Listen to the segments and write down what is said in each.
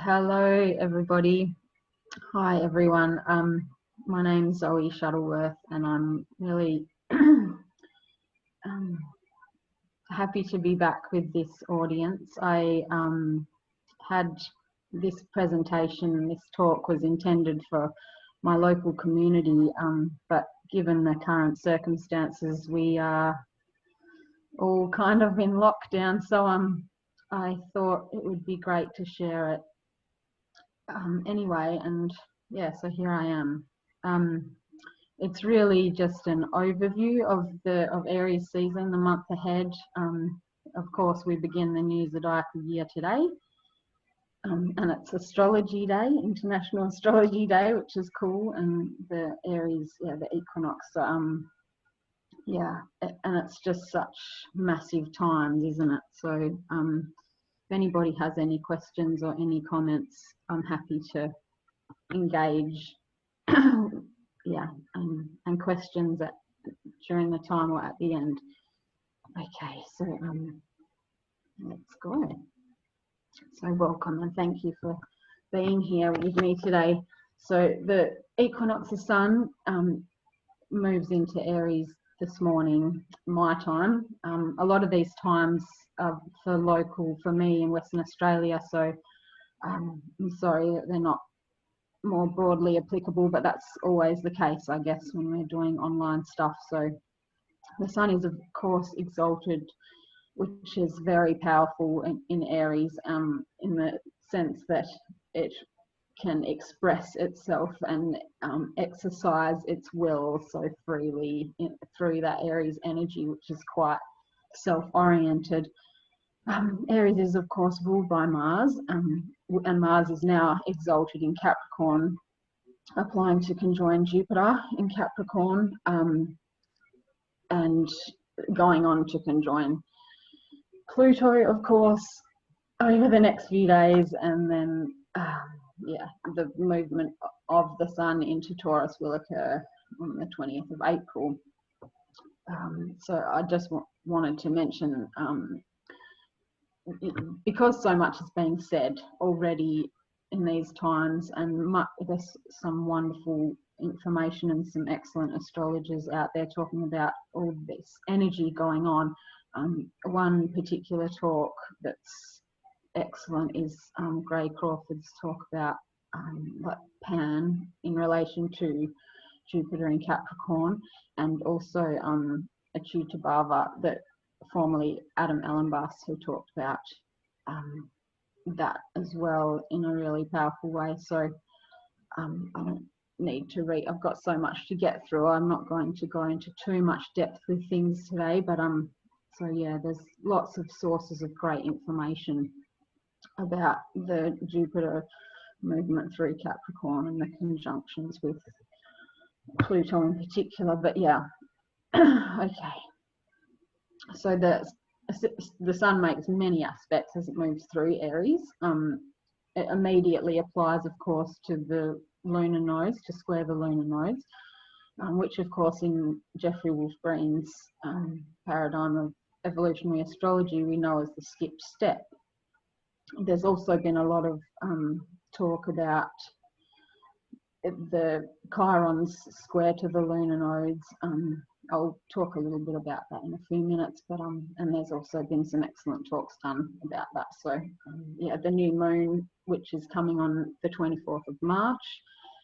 Hello, everybody. Hi, everyone. My name's Zoe Shuttleworth, and I'm really happy to be back with this audience. I had this presentation, this talk was intended for my local community, but given the current circumstances, we are all kind of in lockdown, so I thought it would be great to share it. Anyway, and yeah, so here I am. It's really just an overview of Aries season, the month ahead. Of course, we begin the new zodiacal year today, and it's Astrology Day, International Astrology Day, which is cool. And the Aries, yeah, the Equinox. Yeah, and it's just such massive times, isn't it? So, if anybody has any questions or any comments, I'm happy to engage. Yeah, and questions during the time or at the end. Okay, so let's go. So welcome and thank you for being here with me today. So the Equinox Sun moves into Aries this morning, my time. A lot of these times are for me in Western Australia, so I'm sorry that they're not more broadly applicable, but that's always the case, I guess, when we're doing online stuff. So the sun is, of course, exalted, which is very powerful in Aries, in the sense that it can express itself and exercise its will so freely through that Aries energy, which is quite self-oriented. Aries is, of course, ruled by Mars, and Mars is now exalted in Capricorn, applying to conjoin Jupiter in Capricorn, and going on to conjoin Pluto, of course, over the next few days, and then yeah, the movement of the sun into Taurus will occur on the 20th of April. So I just wanted to mention, because so much is being said already in these times, and there's some wonderful information and some excellent astrologers out there talking about all this energy going on. One particular talk that's excellent is Gray Crawford's talk about like Pan in relation to Jupiter in Capricorn, and also Achutabhava, that formerly Adam Ellenbass, who talked about that as well in a really powerful way. So I don't need to read, I've got so much to get through. I'm not going to go into too much depth with things today, but so yeah, there's lots of sources of great information about the Jupiter movement through Capricorn and the conjunctions with Pluto in particular. But yeah, okay. So the sun makes many aspects as it moves through Aries. It immediately applies, of course, to the lunar nodes, to square the lunar nodes, which, of course, in Jeffrey Wolf-Green's paradigm of evolutionary astrology, we know as the skip step. There's also been a lot of talk about the Chirons square to the lunar nodes. I'll talk a little bit about that in a few minutes, but and there's also been some excellent talks done about that. So yeah, the new moon, which is coming on the 24th of March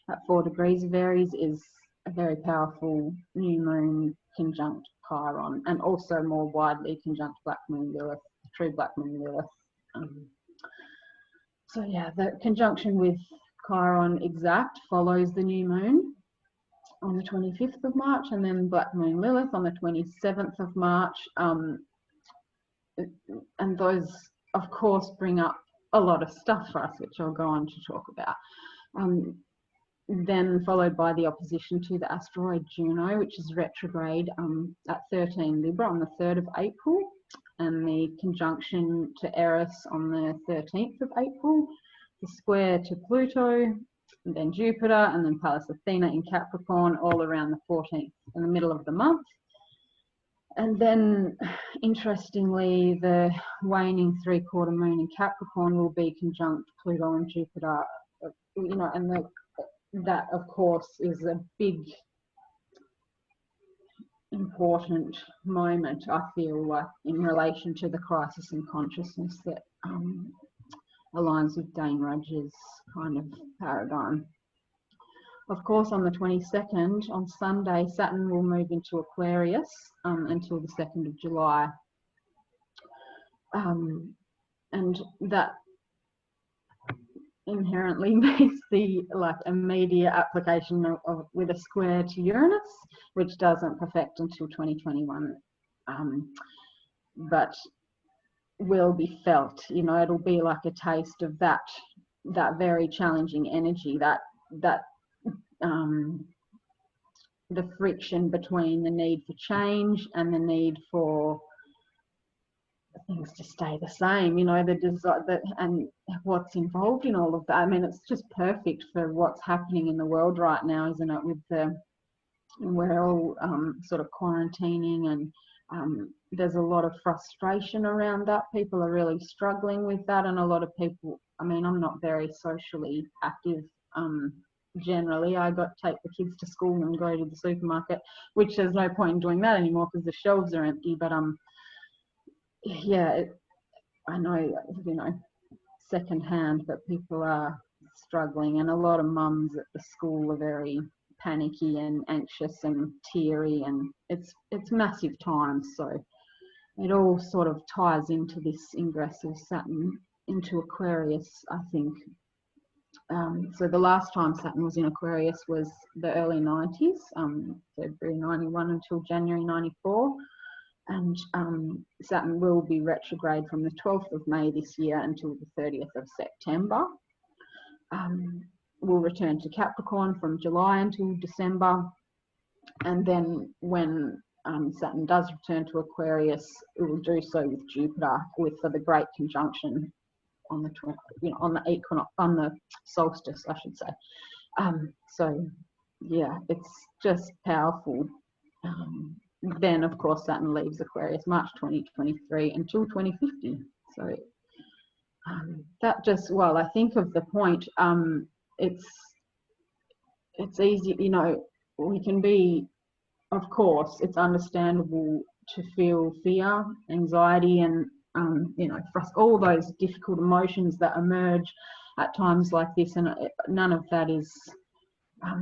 at 4 degrees of Aries, is a very powerful new moon conjunct Chiron, and also more widely conjunct Black Moon Lilith, true Black Moon Lilith. So yeah, the conjunction with Chiron exact follows the new moon on the 25th of March, and then Black Moon Lilith on the 27th of March. And those, of course, bring up a lot of stuff for us, which I'll go on to talk about. Then followed by the opposition to the asteroid Juno, which is retrograde at 13 Libra on the 3rd of April, and the conjunction to Eris on the 13th of April, the square to Pluto, and then Jupiter, and then Pallas Athena in Capricorn, all around the 14th, in the middle of the month. And then, interestingly, the waning 3/4 moon in Capricorn will be conjunct Pluto and Jupiter, you know, and that, of course, is a big, important moment, I feel like, in relation to the crisis in consciousness that aligns with Dane Rudge's kind of paradigm. Of course, on the 22nd, on Sunday, Saturn will move into Aquarius until the 2nd of July. And that inherently makes the immediate application with a square to Uranus, which doesn't perfect until 2021, but will be felt. You know, it'll be like a taste of that very challenging energy, the friction between the need for change and the need for things to stay the same, you know, the desire and what's involved in all of that. I mean, it's just perfect for what's happening in the world right now, isn't it? With we're all sort of quarantining, and there's a lot of frustration around that. People are really struggling with that, and a lot of people, I mean, I'm not very socially active generally. I got to take the kids to school and go to the supermarket, which there's no point in doing that anymore because the shelves are empty. But yeah, I know, you know, secondhand that people are struggling, and a lot of mums at the school are very panicky and anxious and teary, and it's massive times. So it all sort of ties into this ingress of Saturn into Aquarius, I think. So the last time Saturn was in Aquarius was the early 90s, February 91 until January 94. And Saturn will be retrograde from the 12th of May this year until the 30th of September. We'll return to Capricorn from July until December. And then when Saturn does return to Aquarius, it will do so with Jupiter, for the great conjunction on the on the equinox, on the solstice, I should say. So yeah, it's just powerful. Then of course Saturn leaves Aquarius March 2023 until 2050. So that just, well, I think of the point. It's easy, you know, we can be, of course, it's understandable to feel fear, anxiety, and you know, all those difficult emotions that emerge at times like this, and none of that is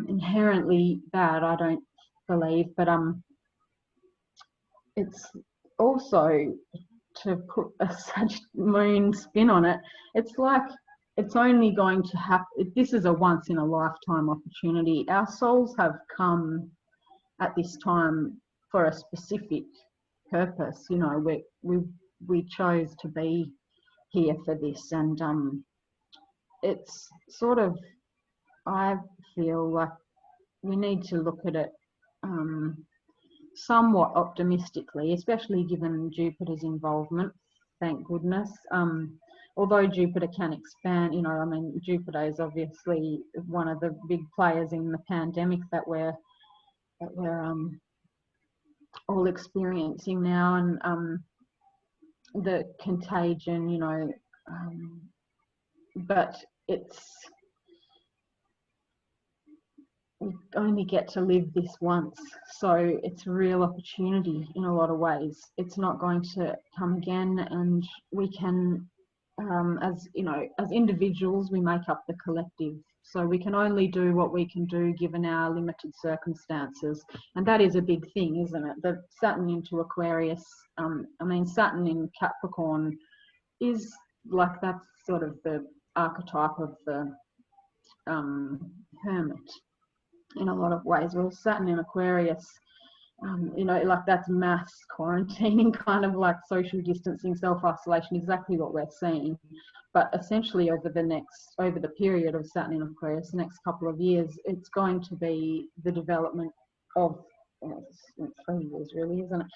inherently bad, I don't believe, but it's also, to put a such moon spin on it, it's like it's only going to happen. This is a once in a lifetime opportunity. Our souls have come at this time for a specific purpose. You know, we chose to be here for this, and it's sort of, I feel like we need to look at it somewhat optimistically, especially given Jupiter's involvement, thank goodness. Although Jupiter can expand, you know, I mean, Jupiter is obviously one of the big players in the pandemic that we're all experiencing now, and the contagion, you know, but we only get to live this once, so it's a real opportunity in a lot of ways. It's not going to come again, and we can, as you know, as individuals, we make up the collective. So we can only do what we can do given our limited circumstances, and that is a big thing, isn't it? The Saturn into Aquarius, I mean, Saturn in Capricorn is like, that's sort of the archetype of the hermit in a lot of ways. Well, Saturn in Aquarius, you know, like, that's mass quarantining, kind of like social distancing, self-isolation, exactly what we're seeing. But essentially over the period of Saturn in Aquarius, the next couple of years, it's going to be the development of, 3 years really, isn't it,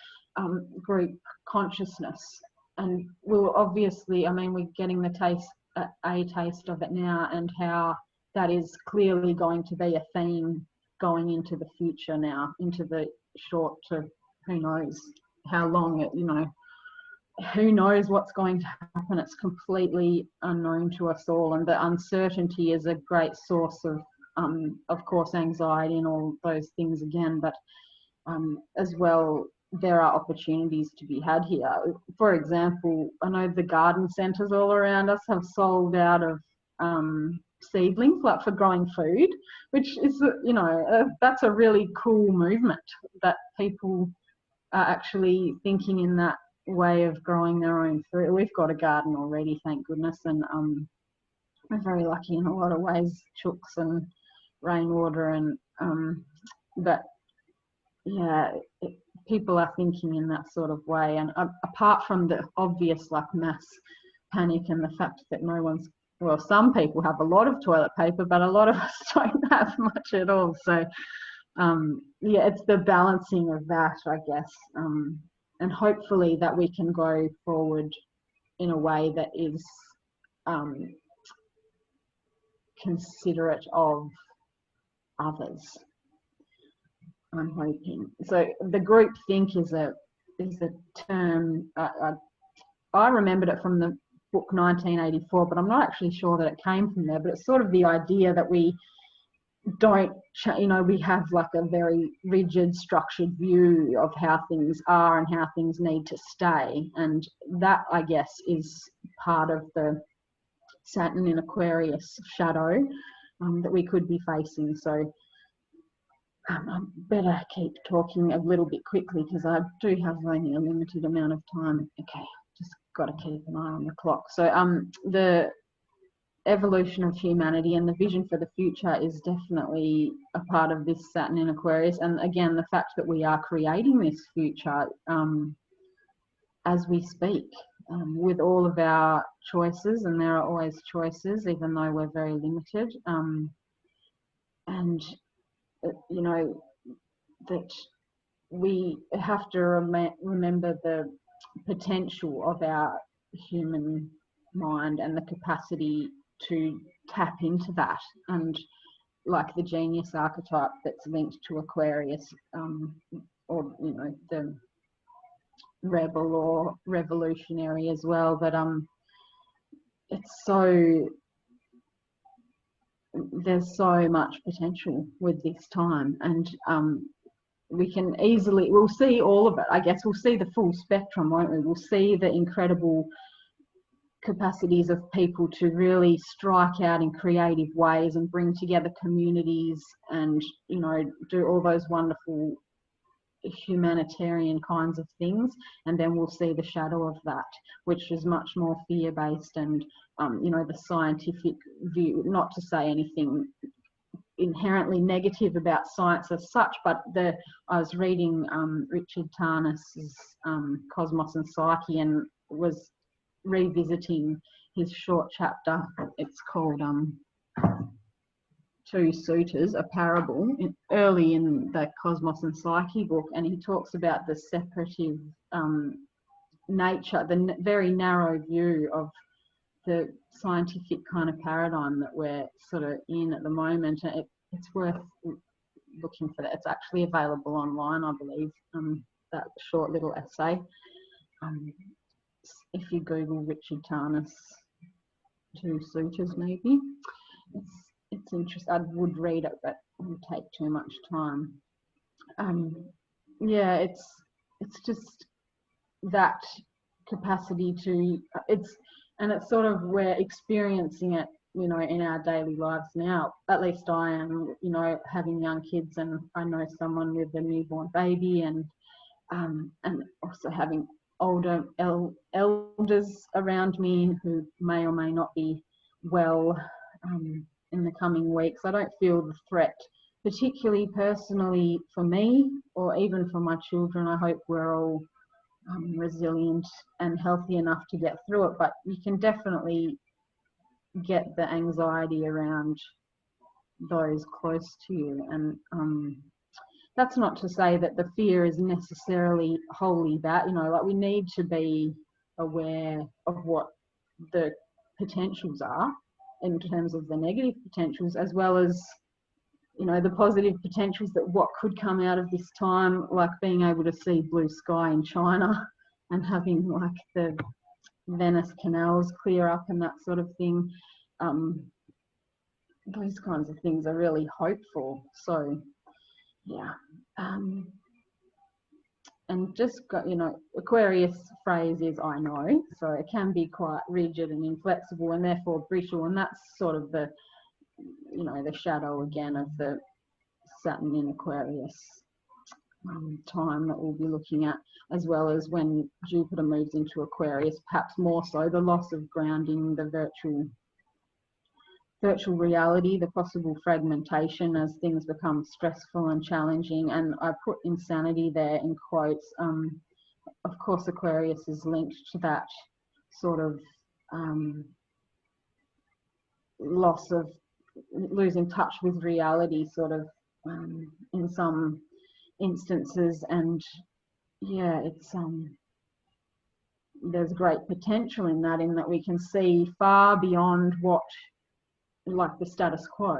group consciousness. And we'll obviously, I mean, we're getting a taste of it now, and how that is clearly going to be a theme going into the future now, into the short to who knows how long it, you know, who knows what's going to happen. It's completely unknown to us all, and the uncertainty is a great source of course, anxiety and all those things again, but as well, there are opportunities to be had here. For example, I know the garden centres all around us have sold out of seedlings, like for growing food, which is, you know, that's a really cool movement, that people are actually thinking in that way of growing their own food. We've got a garden already, thank goodness, and we're very lucky in a lot of ways, chooks and rainwater, and but yeah, people are thinking in that sort of way. And apart from the obvious like mass panic and the fact that no one's, well, some people have a lot of toilet paper, but a lot of us don't have much at all. So yeah, it's the balancing of that, I guess, and hopefully that we can go forward in a way that is considerate of others, I'm hoping. So the group think is a term, I remembered it from the book 1984, but I'm not actually sure that it came from there, but it's sort of the idea that we don't, you know, we have like a very rigid, structured view of how things are and how things need to stay. And that, I guess, is part of the Saturn in Aquarius shadow that we could be facing. So I better keep talking a little bit quickly because I do have only a limited amount of time. Okay, just got to keep an eye on the clock. So the evolution of humanity and the vision for the future is definitely a part of this Saturn in Aquarius. And again, the fact that we are creating this future as we speak, with all of our choices, and there are always choices, even though we're very limited. And you know, that we have to remember the potential of our human mind and the capacity to tap into that, and like the genius archetype that's linked to Aquarius, or you know, the rebel or revolutionary as well, but it's so, there's so much potential with this time, and we can easily, we'll see all of it, I guess. We'll see the full spectrum, won't we? We'll see the incredible capacities of people to really strike out in creative ways and bring together communities and, you know, do all those wonderful humanitarian kinds of things. And then we'll see the shadow of that, which is much more fear-based and you know, the scientific view. Not to say anything inherently negative about science as such, but I was reading Richard Tarnas's Cosmos and Psyche, and was revisiting his short chapter. It's called Two Suitors, a parable, early in the Cosmos and Psyche book, and he talks about the separative nature, the very narrow view of the scientific kind of paradigm that we're sort of in at the moment. It's worth looking for that. It's actually available online, I believe, that short little essay. If you Google Richard Tarnas Two Suitors, maybe, it's interesting. I would read it, but it would take too much time. Yeah, it's just that capacity to, it's sort of, we're experiencing it, you know, in our daily lives now. At least I am, you know, having young kids, and I know someone with a newborn baby, and also having older elders around me who may or may not be well in the coming weeks. I don't feel the threat, particularly personally for me or even for my children. I hope we're all resilient and healthy enough to get through it, but you can definitely get the anxiety around those close to you. And that's not to say that the fear is necessarily wholly bad. You know, like, we need to be aware of what the potentials are in terms of the negative potentials, as well as you know, the positive potentials that what could come out of this time, like being able to see blue sky in China and having like the Venice canals clear up and that sort of thing. Those kinds of things are really hopeful. So yeah, and just got, you know, Aquarius phrase is I know, so it can be quite rigid and inflexible and therefore brittle, and that's sort of the, you know, the shadow again of the Saturn in Aquarius time that we'll be looking at, as well as when Jupiter moves into Aquarius, perhaps more so the loss of grounding, the virtual reality, the possible fragmentation as things become stressful and challenging. And I put insanity there in quotes. Of course, Aquarius is linked to that sort of loss of losing touch with reality, sort of in some instances. And yeah, it's there's great potential in that we can see far beyond what, like the status quo,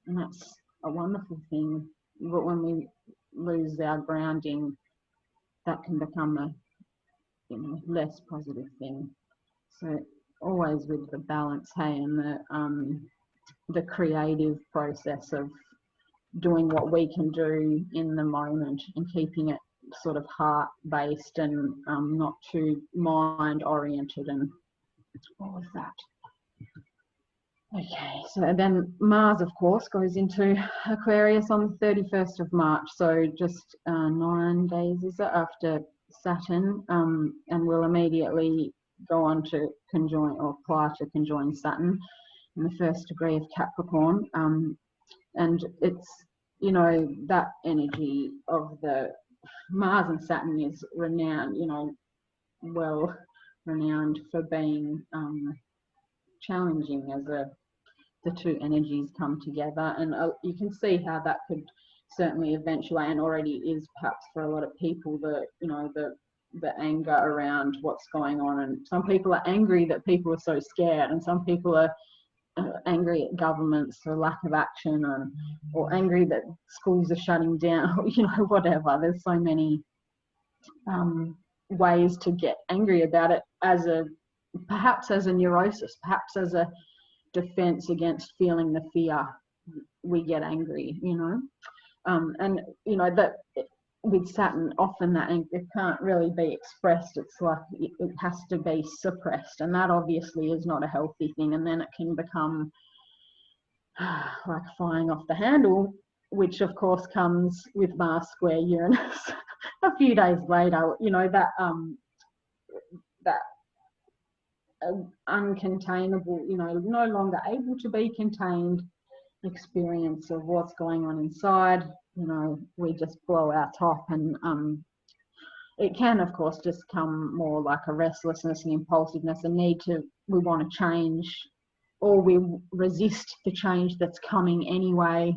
and that's a wonderful thing. But when we lose our grounding, that can become a, you know, less positive thing. So always with the balance, hey, and the creative process of doing what we can do in the moment and keeping it sort of heart-based and not too mind-oriented and all of that. Okay, so then Mars, of course, goes into Aquarius on the 31st of March, so just 9 days is it after Saturn, and will immediately go on to conjoin, or apply to conjoin Saturn in the first degree of Capricorn, and it's, you know, that energy of the Mars and Saturn is renowned, you know, well renowned for being challenging as the two energies come together, and you can see how that could certainly eventuate, and already is perhaps for a lot of people, the, you know, the anger around what's going on. And some people are angry that people are so scared, and some people are angry at governments for lack of action, or angry that schools are shutting down, or, you know, whatever. There's so many ways to get angry about it, as a, perhaps as a neurosis, perhaps as a defense against feeling the fear. We get angry, you know, and you know that with Saturn, often that anger can't really be expressed. It's like it has to be suppressed, and that obviously is not a healthy thing. And then it can become like flying off the handle, which of course comes with Mars square Uranus a few days later. You know, that uncontainable, you know, no longer able to be contained experience of what's going on inside. You know, we just blow our top, and it can of course just come more like a restlessness and impulsiveness, and we want to change, or we resist the change that's coming anyway.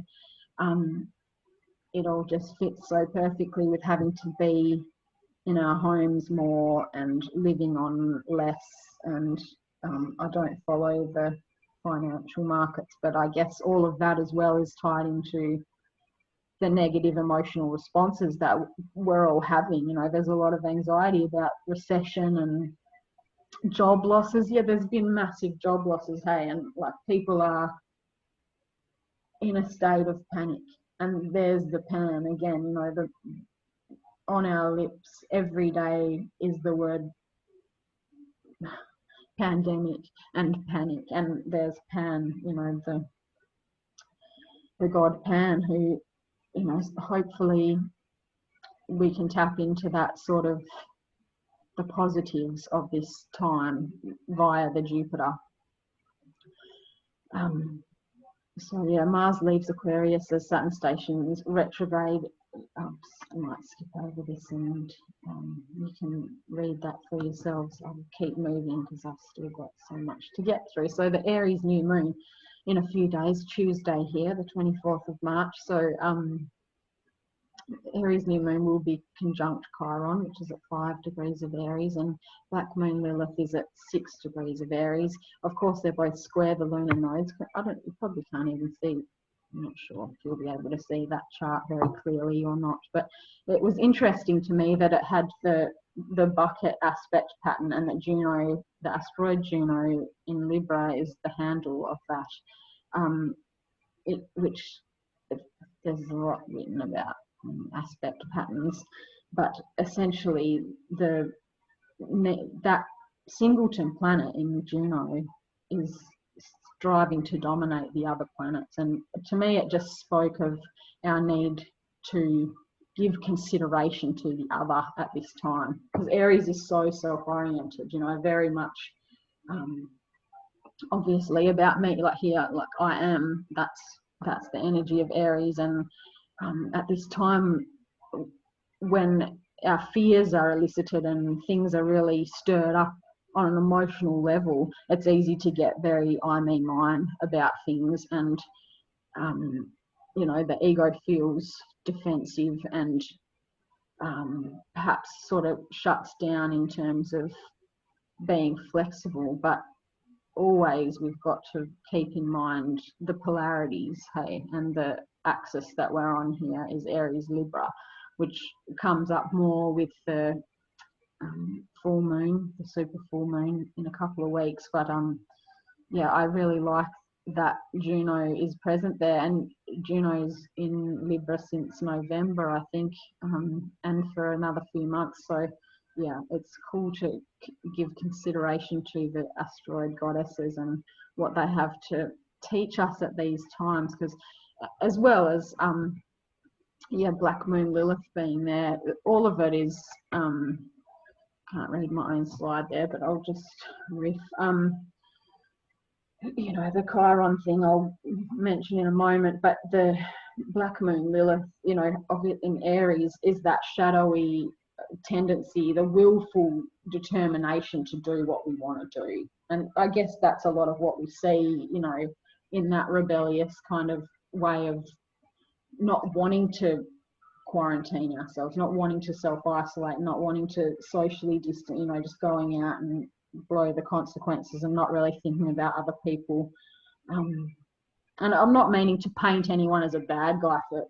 It all just fits so perfectly with having to be in our homes more and living on less. And I don't follow the financial markets, but I guess all of that as well is tied into the negative emotional responses that we're all having. You know, there's a lot of anxiety about recession and job losses. Yeah, there's been massive job losses, hey, and like people are in a state of panic. And there's the pan again, you know, on our lips every day is the word pandemic and panic. And there's Pan, you know, the god Pan, who, you know, hopefully we can tap into that sort of the positives of this time via the Jupiter. So yeah, Mars leaves Aquarius as Saturn stations retrograde. I might skip over this, and you can read that for yourselves. I'll keep moving because I've still got so much to get through. So the Aries New Moon in a few days, Tuesday here, the 24th of March. So Aries New Moon will be conjunct Chiron, which is at 5 degrees of Aries, and Black Moon Lilith is at 6 degrees of Aries. Of course, they're both square the lunar nodes. You probably can't even see I'm not sure if you'll be able to see that chart very clearly or not, but it was interesting to me that it had the bucket aspect pattern, and that Juno, the asteroid Juno in Libra, is the handle of that. There's a lot written about aspect patterns, but essentially that singleton planet in Juno is striving to dominate the other planets, and to me it just spoke of our need to give consideration to the other at this time, because Aries is so self-oriented, you know, very much obviously about me, like here, like I am, that's the energy of Aries. And at this time when our fears are elicited and things are really stirred up on an emotional level, it's easy to get very I, me, mine about things, and you know, the ego feels defensive and perhaps sort of shuts down in terms of being flexible. But always we've got to keep in mind the polarities, hey, and the axis that we're on here is Aries Libra, which comes up more with the full moon, the super full moon in a couple of weeks. But yeah, I really like that Juno is present there, and Juno's in Libra since November, I think, and for another few months. So yeah, it's cool to give consideration to the asteroid goddesses and what they have to teach us at these times, because as well as yeah, Black Moon Lilith being there, all of it is can't read my own slide there, but I'll just riff. You know, the Chiron thing I'll mention in a moment, but the Black Moon Lilith, you know, in Aries is that shadowy tendency, the willful determination to do what we want to do. And I guess that's a lot of what we see, you know, in that rebellious kind of way of not wanting to quarantine ourselves, not wanting to self-isolate, not wanting to socially distance, you know, just going out and blow the consequences and not really thinking about other people. And I'm not meaning to paint anyone as a bad guy for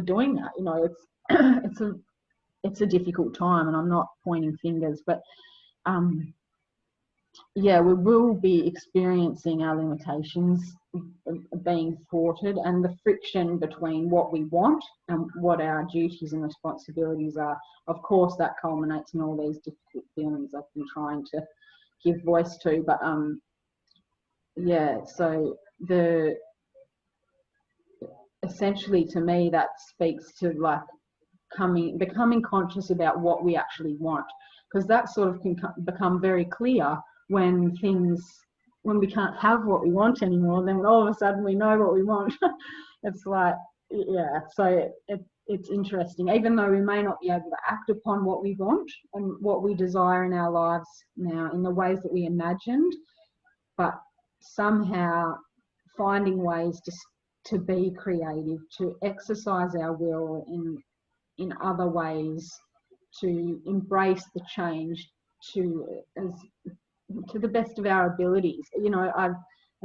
doing that. You know, it's a difficult time, and I'm not pointing fingers, but yeah, we will be experiencing our limitations being thwarted, and the friction between what we want and what our duties and responsibilities are. Of course, that culminates in all these difficult feelings I've been trying to give voice to. But yeah, so essentially to me that speaks to like becoming conscious about what we actually want, because that sort of can become very clear when we can't have what we want anymore. Then all of a sudden we know what we want. It's like, yeah, so it's interesting, even though we may not be able to act upon what we want and what we desire in our lives now in the ways that we imagined, but somehow finding ways to be creative, to exercise our will in other ways, to embrace the change to the best of our abilities. You know, I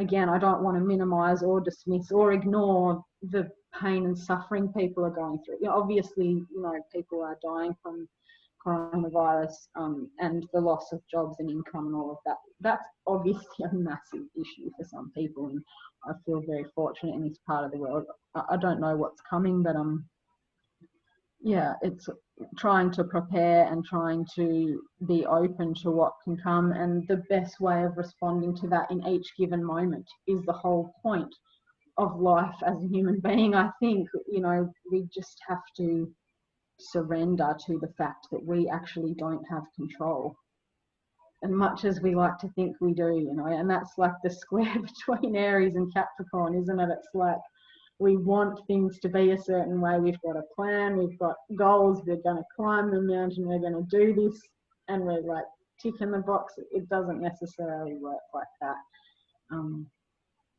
don't want to minimize or dismiss or ignore the pain and suffering people are going through. You know, obviously, you know, people are dying from coronavirus and the loss of jobs and income and all of that. That's obviously a massive issue for some people, and I feel very fortunate in this part of the world. I don't know what's coming, but yeah, it's trying to prepare and trying to be open to what can come, and the best way of responding to that in each given moment is the whole point of life as a human being. I think, you know, we just have to surrender to the fact that we actually don't have control, and much as we like to think we do, you know. And that's like the square between Aries and Capricorn, isn't it? It's like we want things to be a certain way. We've got a plan, we've got goals, we're going to climb the mountain, we're going to do this, and we're like ticking the box. It doesn't necessarily work like that.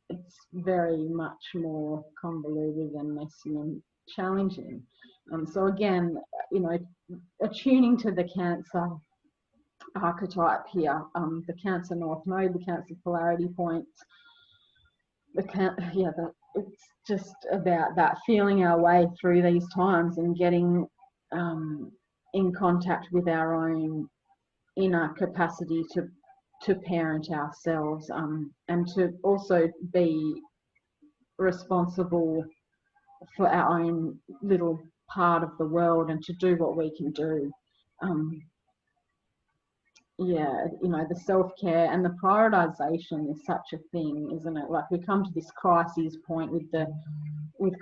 It's very much more convoluted and messy and challenging. So again, you know, attuning to the Cancer archetype here, the Cancer North Node, the Cancer polarity points, the it's just about that, feeling our way through these times and getting in contact with our own inner capacity to parent ourselves, and to also be responsible for our own little part of the world and to do what we can do. Yeah, you know, the self-care and the prioritization is such a thing, isn't it? Like, we come to this crisis point with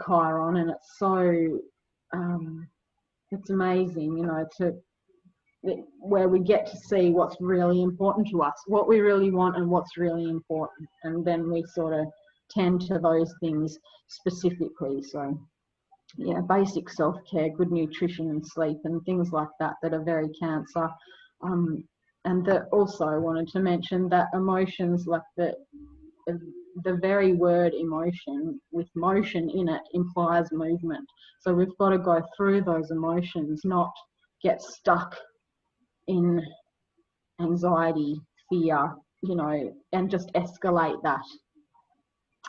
Chiron, and it's so it's amazing, you know, where we get to see what's really important to us, what we really want and what's really important, and then we sort of tend to those things specifically. So yeah, basic self-care, good nutrition and sleep and things like that are very Cancer. And that also I wanted to mention that emotions, like the very word emotion with motion in it implies movement. So we've got to go through those emotions, not get stuck in anxiety, fear, you know, and just escalate that,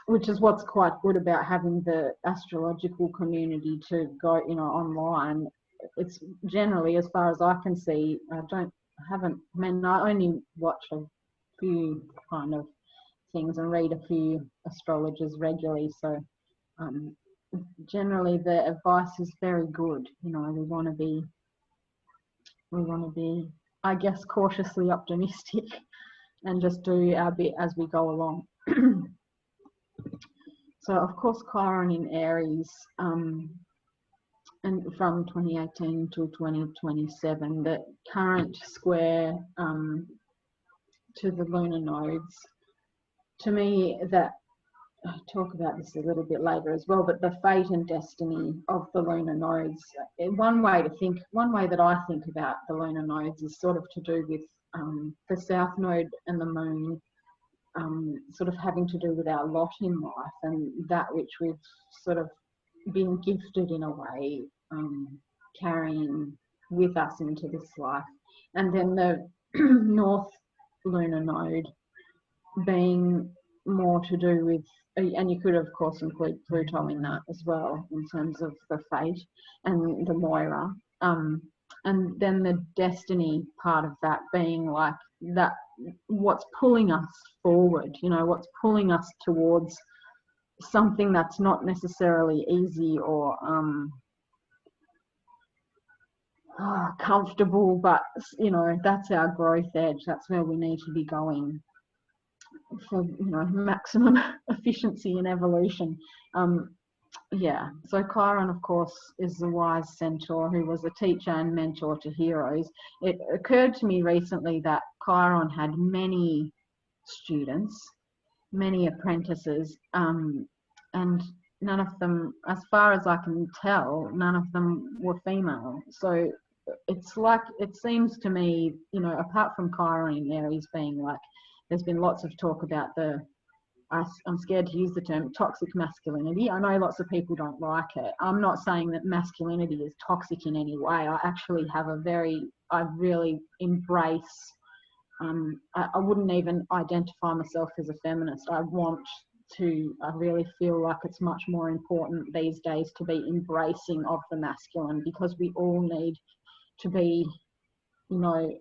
which is what's quite good about having the astrological community to go, you know, online. It's generally, as far as I can see, I only watch a few kind of things and read a few astrologers regularly, so generally the advice is very good. You know, we want to be, I guess, cautiously optimistic and just do our bit as we go along. So of course Chiron in Aries, and from 2018 to 2027, the current square to the lunar nodes, to me, that I'll talk about this a little bit later as well, but the fate and destiny of the lunar nodes, one way that I think about the lunar nodes is sort of to do with the south node and the moon, sort of having to do with our lot in life and that which we've sort of been gifted in a way, carrying with us into this life. And then the north lunar node being more to do with, and you could of course include Pluto in that as well in terms of the fate and the Moira, and then the destiny part of that being like that, what's pulling us forward, you know, what's pulling us towards something that's not necessarily easy or comfortable, but you know, that's our growth edge, that's where we need to be going for, you know, maximum efficiency and evolution. Yeah, so Chiron of course is the wise centaur who was a teacher and mentor to heroes. It occurred to me recently that Chiron had many students, many apprentices, and none of them, as far as I can tell, none of them were female. So it's like, it seems to me, you know, apart from Chiron in Aries being like, there's been lots of talk about I'm scared to use the term toxic masculinity. I know lots of people don't like it. I'm not saying that masculinity is toxic in any way. I actually have I really embrace, I wouldn't even identify myself as a feminist. I really feel like it's much more important these days to be embracing of the masculine, because we all need to be, you know,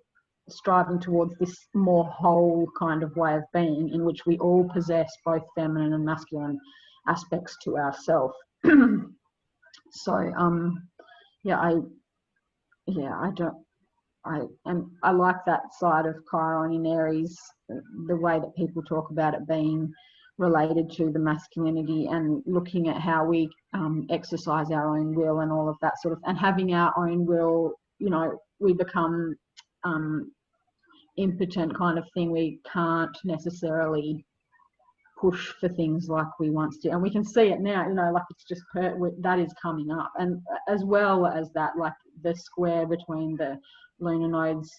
striving towards this more whole kind of way of being in which we all possess both feminine and masculine aspects to ourselves. So I like that side of Chiron in Aries, the way that people talk about it being related to the masculinity and looking at how we exercise our own will and all of that sort of, and having our own will, you know, we become impotent kind of thing. We can't necessarily push for things like we once did, and we can see it now, you know, like it's just that is coming up. And as well as that, like the square between the lunar nodes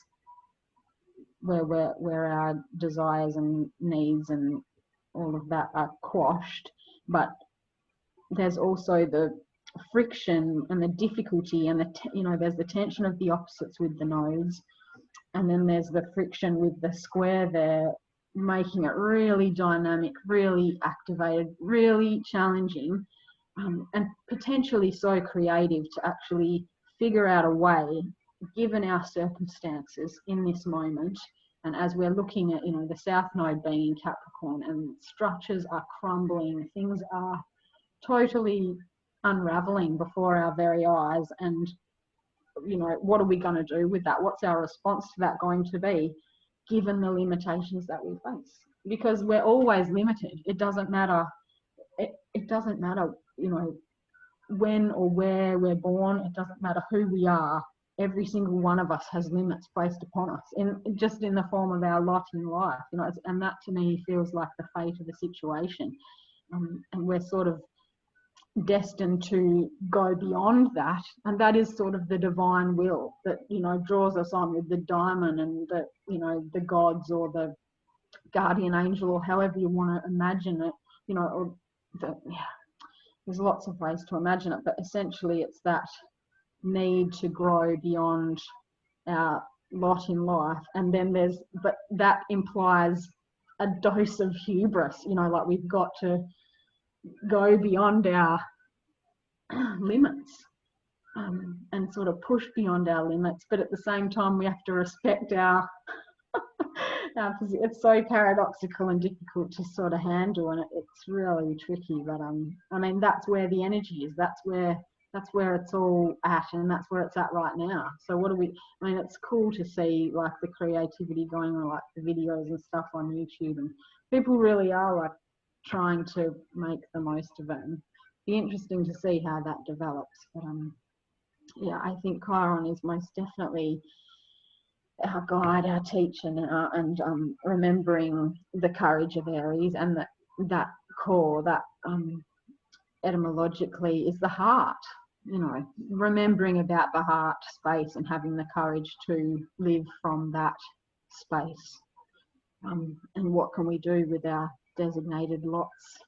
where our desires and needs and all of that are quashed, but there's also the friction and the difficulty and you know, there's the tension of the opposites with the nodes. And then there's the friction with the square there, making it really dynamic, really activated, really challenging, and potentially so creative to actually figure out a way, given our circumstances in this moment. And as we're looking at, the South Node being in Capricorn and structures are crumbling, things are totally unraveling before our very eyes. And, what are we going to do with that? What's our response to that going to be, given the limitations that we face? Because we're always limited. It doesn't matter. It doesn't matter, when or where we're born. It doesn't matter who we are. Every single one of us has limits placed upon us, in the form of our lot in life. And that to me feels like the fate of the situation. And we're sort of destined to go beyond that, and that is sort of the divine will that draws us on with the diamond and the gods or the guardian angel, or however you want to imagine it. There's lots of ways to imagine it, but essentially it's that need to grow beyond our lot in life. And then but that implies a dose of hubris, like we've got to go beyond our limits, and sort of push beyond our limits, but at the same time we have to respect our it's so paradoxical and difficult to sort of handle, and it's really tricky. But I mean, that's where the energy is, that's where it's all at, and that's where it's at right now. So it's cool to see like the creativity going on, like the videos and stuff on YouTube, and people really are like trying to make the most of it, and be interesting to see how that develops. But yeah, I think Chiron is most definitely our guide, our teacher now, and remembering the courage of Aries, and that core, that etymologically is the heart, remembering about the heart space and having the courage to live from that space. And what can we do with our designated lots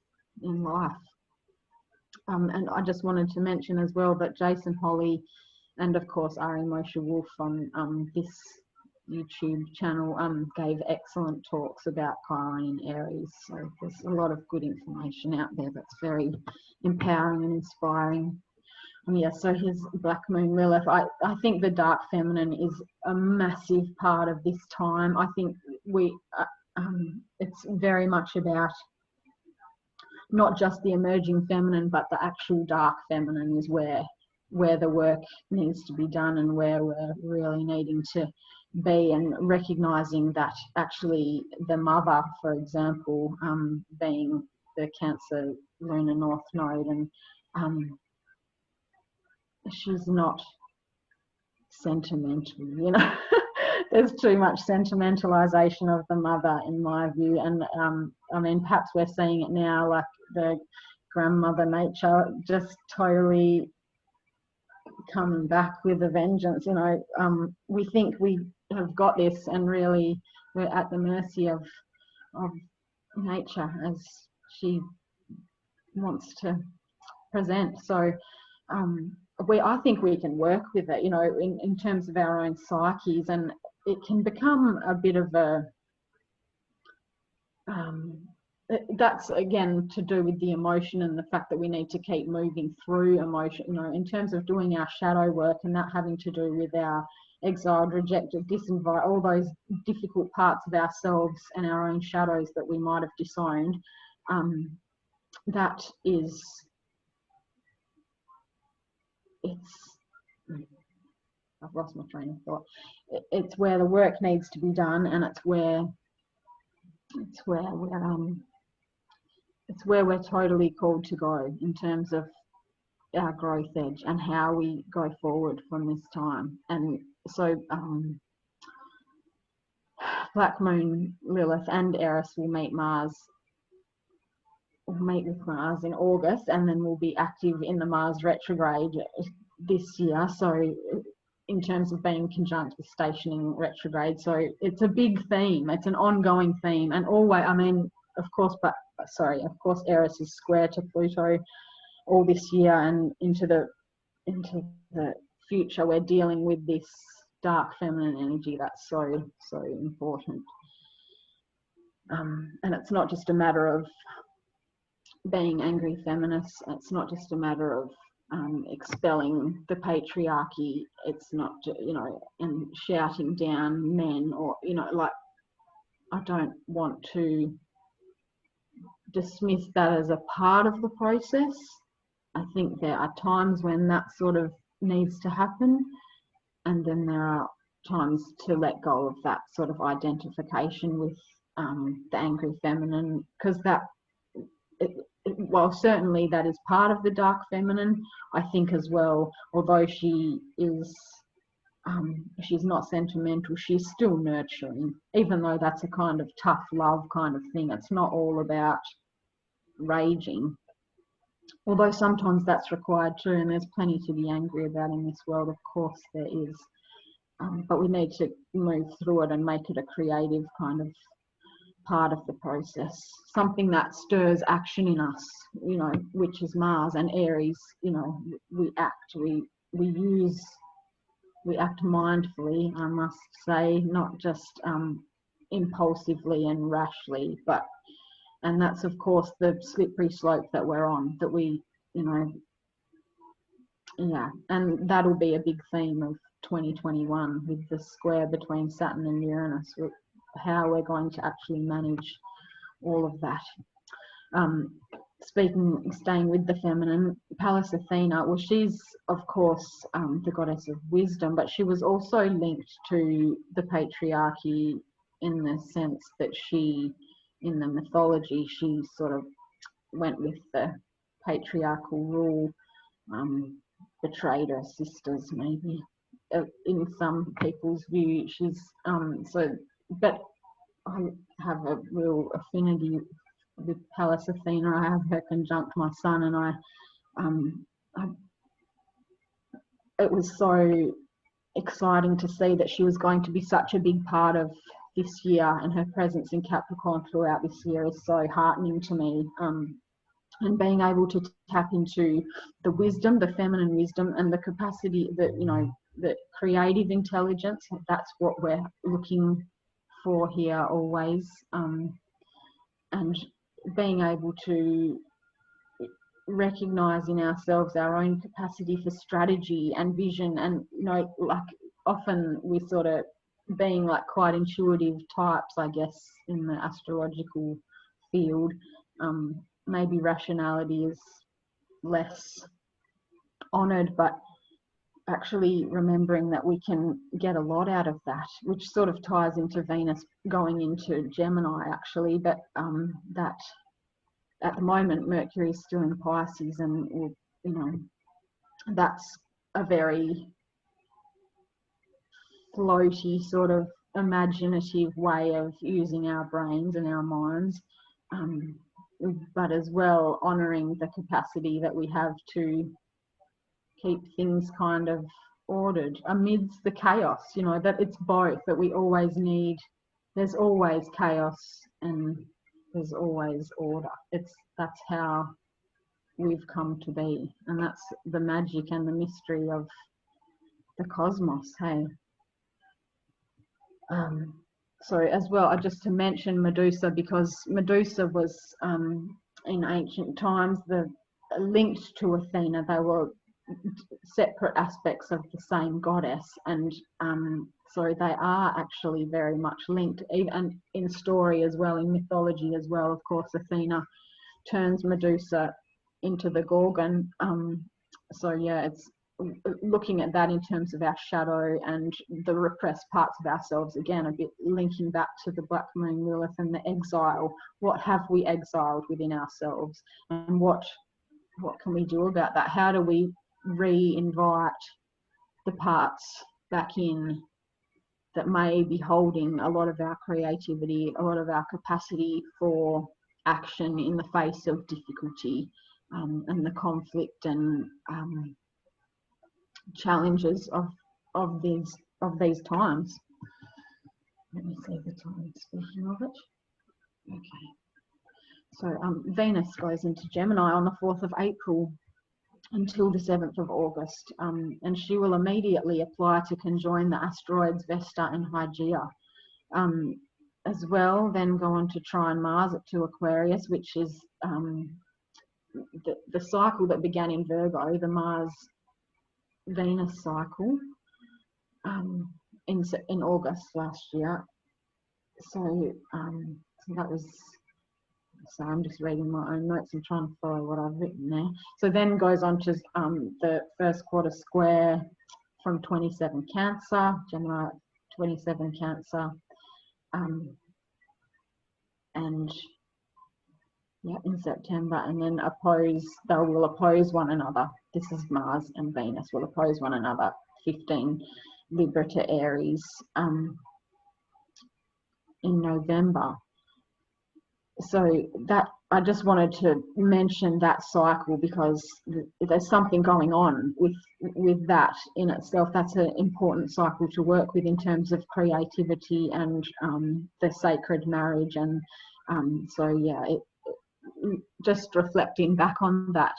in life? And I just wanted to mention as well that Jason Holly and of course Ari Moshe Wolf on this YouTube channel gave excellent talks about Chiron in Aries. So there's a lot of good information out there that's very empowering and inspiring. Yeah, so his Black Moon Lilith, I think the dark feminine is a massive part of this time. I think it's very much about not just the emerging feminine, but the actual dark feminine is where the work needs to be done, and where we're really needing to be, and recognizing that actually the mother, for example, being the Cancer lunar north node, and she's not sentimental, There's too much sentimentalization of the mother in my view. And I mean, perhaps we're seeing it now, like the grandmother nature just totally coming back with a vengeance. We think we have got this, and really we're at the mercy of nature as she wants to present. So I think we can work with it, in terms of our own psyches, and it can become a bit of a that's again to do with the emotion and the fact that we need to keep moving through emotion, in terms of doing our shadow work, and that having to do with our exiled, rejected, disinvited, all those difficult parts of ourselves and our own shadows that we might have disowned. That is, I've lost my train of thought. It's where the work needs to be done, and it's where we're totally called to go in terms of our growth edge and how we go forward from this time. And so Black Moon Lilith and Eris will meet with Mars in August, and then we'll be active in the Mars retrograde this year. So in terms of being conjunct with stationing retrograde, so it's a big theme, it's an ongoing theme. And always, I mean, of course Eris is square to Pluto all this year, and into the future we're dealing with this dark feminine energy that's so important. And it's not just a matter of being angry feminists. It's not just a matter of expelling the patriarchy. It's not, you know, and shouting down men, or, you know, like, I don't want to dismiss that as a part of the process. I think there are times when that sort of needs to happen, and then there are times to let go of that sort of identification with the angry feminine, because that, while certainly that is part of the dark feminine, I think as well, although she is, she's not sentimental, she's still nurturing, even though that's a kind of tough love kind of thing. It's not all about raging, although sometimes that's required too, and there's plenty to be angry about in this world, of course there is. But we need to move through it and make it a creative kind of part of the process, something that stirs action in us, you know, which is Mars and Aries. You know, we act, we act mindfully, I must say, not just impulsively and rashly, but, and that's of course the slippery slope that we're on, that we, you know, yeah, and that'll be a big theme of 2021 with the square between Saturn and Uranus, how we're going to actually manage all of that. Staying with the feminine, Pallas Athena, well, she's of course the goddess of wisdom, but she was also linked to the patriarchy in the sense that she, in the mythology, she sort of went with the patriarchal rule, betrayed her sisters maybe, in some people's view. She's but I have a real affinity with Pallas Athena. I have her conjunct my sun, and it was so exciting to see that she was going to be such a big part of this year, and her presence in Capricorn throughout this year is so heartening to me. And being able to tap into the wisdom, the feminine wisdom, and the capacity that, you know, the creative intelligence, that's what we're looking for here always. And being able to recognize in ourselves our own capacity for strategy and vision, and, you know, like often we sort of being like quite intuitive types, I guess, in the astrological field. Maybe rationality is less honoured, but actually remembering that we can get a lot out of that, which sort of ties into Venus going into Gemini actually, but that at the moment Mercury is still in Pisces, and, you know, that's a very floaty sort of imaginative way of using our brains and our minds, but as well honouring the capacity that we have to keep things kind of ordered amidst the chaos, you know, that it's both, that we always need, there's always chaos and there's always order. That's how we've come to be, and that's the magic and the mystery of the cosmos, hey. So as well, just to mention Medusa, because Medusa was in ancient times linked to Athena. They were separate aspects of the same goddess, and so they are actually very much linked, even in story as well, in mythology as well. Of course, Athena turns Medusa into the Gorgon. So yeah, it's looking at that in terms of our shadow and the repressed parts of ourselves, again a bit linking back to the Black Moon Lilith and the exile. What have we exiled within ourselves, and what can we do about that? How do we re-invite the parts back in that may be holding a lot of our creativity, a lot of our capacity for action in the face of difficulty, and the conflict and challenges of these times. Let me see the time, speaking of it. Okay, so Venus goes into Gemini on the 4th of April until the 7th of August, and she will immediately apply to conjoin the asteroids Vesta and Hygeia. as well then go on to trine Mars at 2 Aquarius, which is the cycle that began in Virgo, the Mars-Venus cycle, in August last year. So, so that was, so I'm just reading my own notes and trying to follow what I've written there. So then goes on to the first quarter square from 27 Cancer, Gemini 27 Cancer, and yeah, in September, and then they will oppose one another. This is Mars and Venus will oppose one another, 15 Libra to Aries in November. So that, I just wanted to mention that cycle because there's something going on with that in itself. That's an important cycle to work with in terms of creativity and the sacred marriage. And so yeah, just reflecting back on that,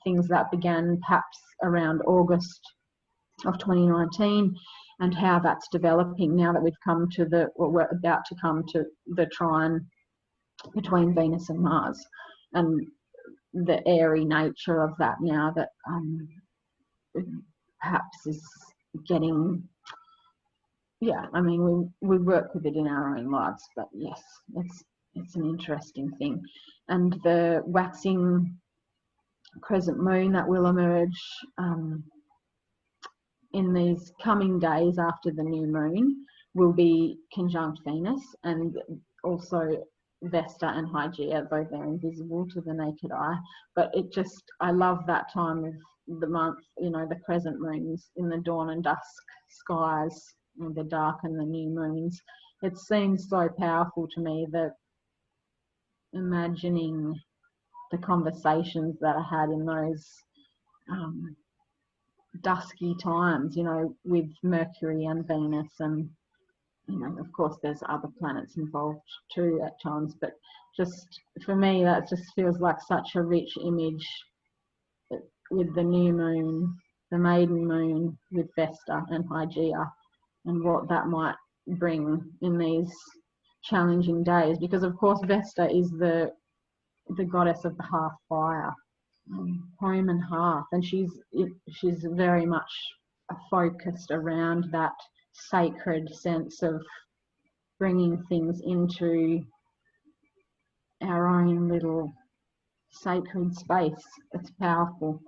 things that began perhaps around August of 2019 and how that's developing now that we've come to we're about to come to the trine between Venus and Mars, and the airy nature of that now that perhaps is getting, yeah, I mean, we work with it in our own lives, but yes, it's an interesting thing. And the waxing crescent moon that will emerge in these coming days after the new moon will be conjunct Venus, and also Vesta and Hygeia, though they're invisible to the naked eye. But it just, I love that time of the month, you know, the crescent moons in the dawn and dusk skies, and the dark and the new moons. It seems so powerful to me that imagining the conversations that I had in those dusky times, you know, with Mercury and Venus, and you know, of course there's other planets involved too at times, but just for me that just feels like such a rich image with the new moon, the maiden moon with Vesta and Hygeia, and what that might bring in these challenging days, because of course Vesta is the goddess of the hearth fire, home and hearth, and she's very much focused around that sacred sense of bringing things into our own little sacred space. It's powerful.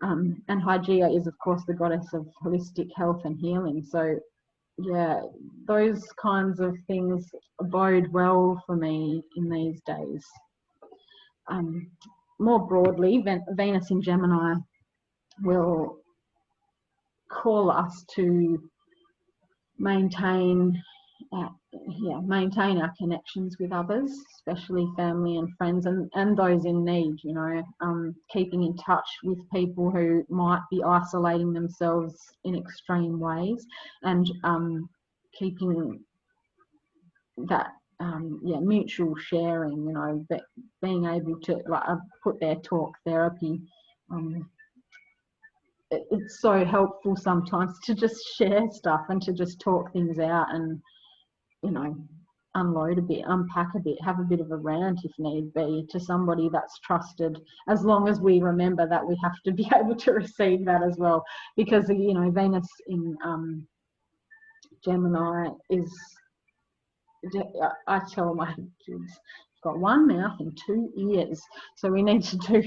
And Hygeia is of course the goddess of holistic health and healing. So yeah, those kinds of things bode well for me in these days. More broadly, Venus in Gemini will call us to maintain our connections with others, especially family and friends, and those in need, you know, keeping in touch with people who might be isolating themselves in extreme ways, and keeping that mutual sharing, you know, being able to, like, I've put there talk therapy. It's so helpful sometimes to just share stuff and to just talk things out and, you know, unload a bit, unpack a bit, have a bit of a rant if need be to somebody that's trusted, as long as we remember that we have to be able to receive that as well, because, you know, Venus in Gemini is, I tell my kids, you've got one mouth and two ears, so we need to do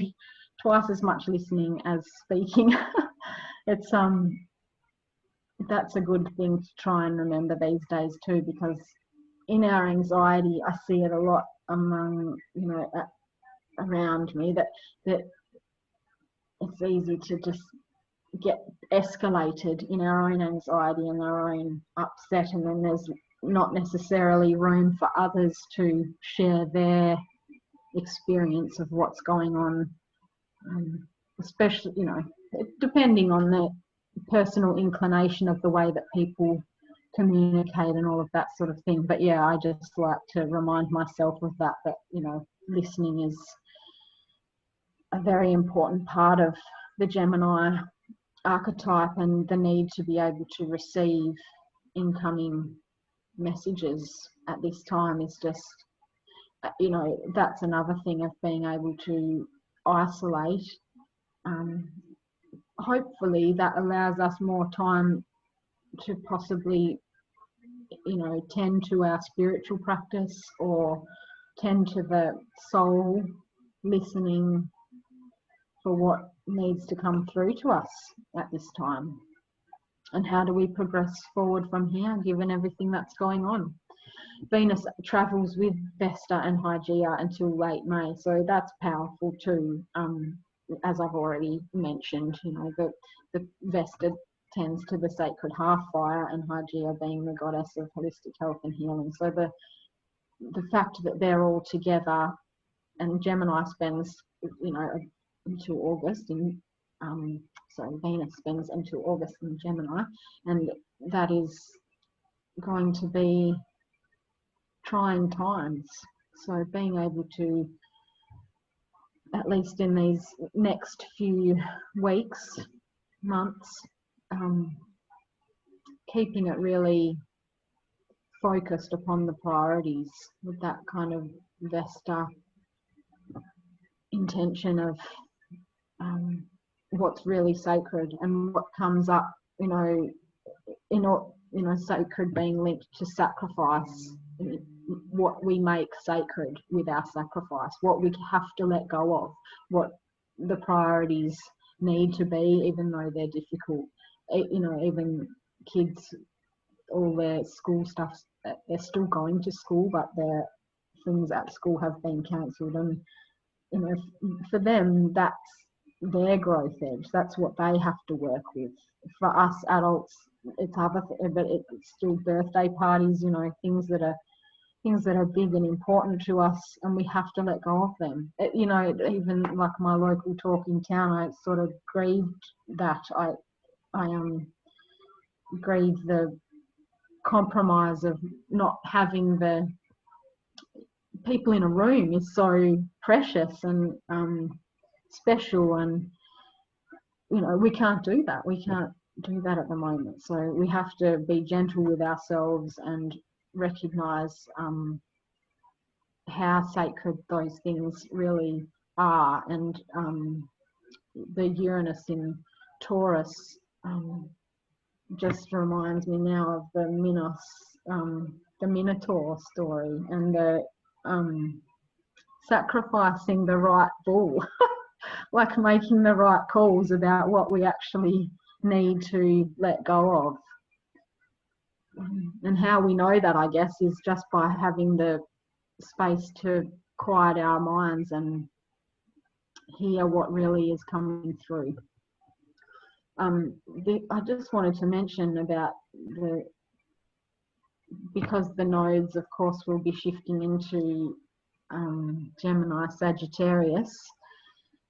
twice as much listening as speaking. It's that's a good thing to try and remember these days too, because in our anxiety, I see it a lot among, you know, around me, that it's easy to just get escalated in our own anxiety and our own upset, and then there's not necessarily room for others to share their experience of what's going on, especially, you know, depending on the personal inclination of the way that people communicate and all of that sort of thing. But yeah, I just like to remind myself of that, you know, listening is a very important part of the Gemini archetype, and the need to be able to receive incoming messages at this time is just, you know, that's another thing of being able to isolate. Hopefully that allows us more time to possibly, you know, tend to our spiritual practice or tend to the soul, listening for what needs to come through to us at this time. And how do we progress forward from here, given everything that's going on? Venus travels with Vesta and Hygeia until late May, so that's powerful too. As I've already mentioned, you know, the Vesta tends to the sacred half fire, and Hygeia being the goddess of holistic health and healing. So the fact that they're all together, and Gemini spends, you know, until August, and so Venus spends until August in Gemini, and that is going to be trying times. So being able to, at least in these next few weeks, months, keeping it really focused upon the priorities with that kind of Vesta intention of what's really sacred and what comes up, you know, sacred being linked to sacrifice, what we make sacred with our sacrifice, what we have to let go of, what the priorities need to be, even though they're difficult. You know, even kids, all their school stuff, they're still going to school, but their things at school have been cancelled, and you know, for them that's their growth edge. That's what they have to work with. For us adults, it's other, but it's still birthday parties. You know, things that are big and important to us, and we have to let go of them. You know, even like my local talk in town, I sort of grieved that. I grieved the compromise of not having the people in a room is so precious and special, and you know, we can't do that. We can't do that at the moment. So we have to be gentle with ourselves and recognize how sacred those things really are. And the Uranus in Taurus just reminds me now of the Minotaur story, and the sacrificing the right bull, like making the right calls about what we actually need to let go of. And how we know that, I guess, is just by having the space to quiet our minds and hear what really is coming through. I just wanted to mention about because the nodes, of course, will be shifting into Gemini Sagittarius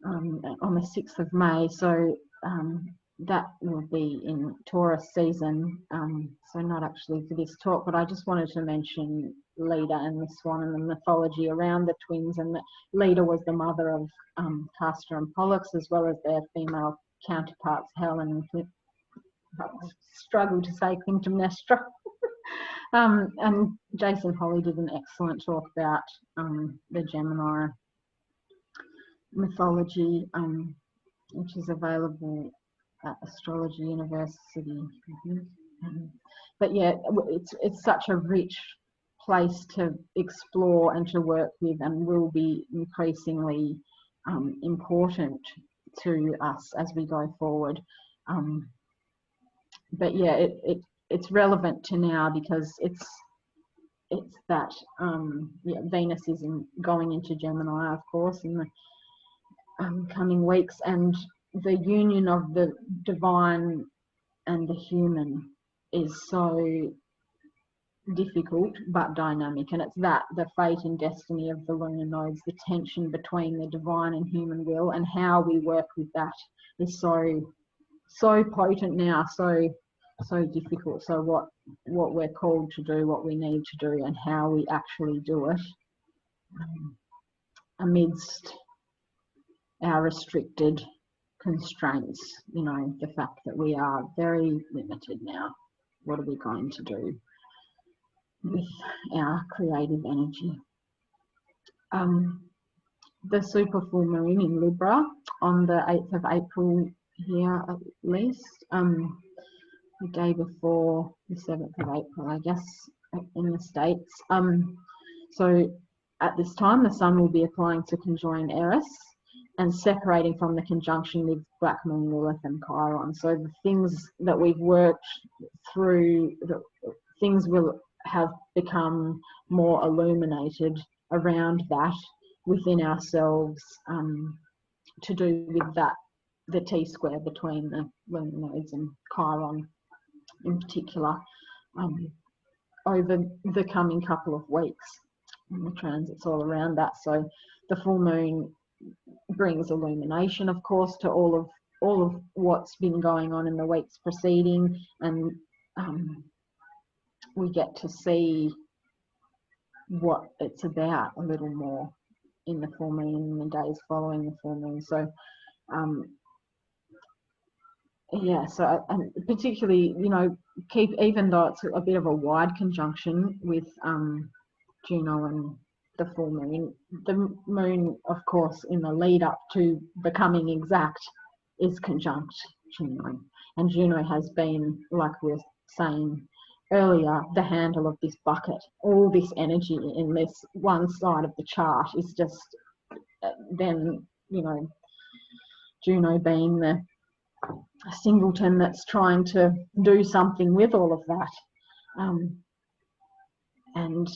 on the 6th of May. So that will be in Taurus season. So not actually for this talk, but I just wanted to mention Leda and the swan and the mythology around the twins, and that Leda was the mother of Castor and Pollux, as well as their female counterparts Helen and struggle to say Clytemnestra. And Jason Holly did an excellent talk about the Gemini mythology, which is available at Astrology University. But yeah, it's such a rich place to explore and to work with, and will be increasingly important to us as we go forward. But yeah, it's relevant to now because it's that yeah, Venus is going into Gemini, of course, in the coming weeks, and the union of the divine and the human is so difficult but dynamic, and it's that the fate and destiny of the lunar nodes, the tension between the divine and human will, and how we work with that is so potent now, so difficult. So what we're called to do, what we need to do, and how we actually do it amidst our restricted constraints, you know, the fact that we are very limited now. What are we going to do? with our creative energy. The super full moon in Libra on the 8th of April here, at least, the day before the 7th of April, I guess, in the States. So at this time, the Sun will be applying to conjoin Eris and separating from the conjunction with Black Moon, Lilith, and Chiron. So the things that we've worked through, things will have become more illuminated around that within ourselves, to do with that, the T-square between the lunar nodes and Chiron in particular, over the coming couple of weeks, and the transits all around that. So the full moon brings illumination, of course, to all of what's been going on in the weeks preceding, and we get to see what it's about a little more in the full moon and the days following the full moon. So yeah, so and particularly, you know, even though it's a bit of a wide conjunction with Juno and the full moon, the moon, of course, in the lead up to becoming exact, is conjunct Juno, and Juno has been, like we were saying earlier, the handle of this bucket. All this energy in this one side of the chart is just then, you know, Juno being the singleton that's trying to do something with all of that. And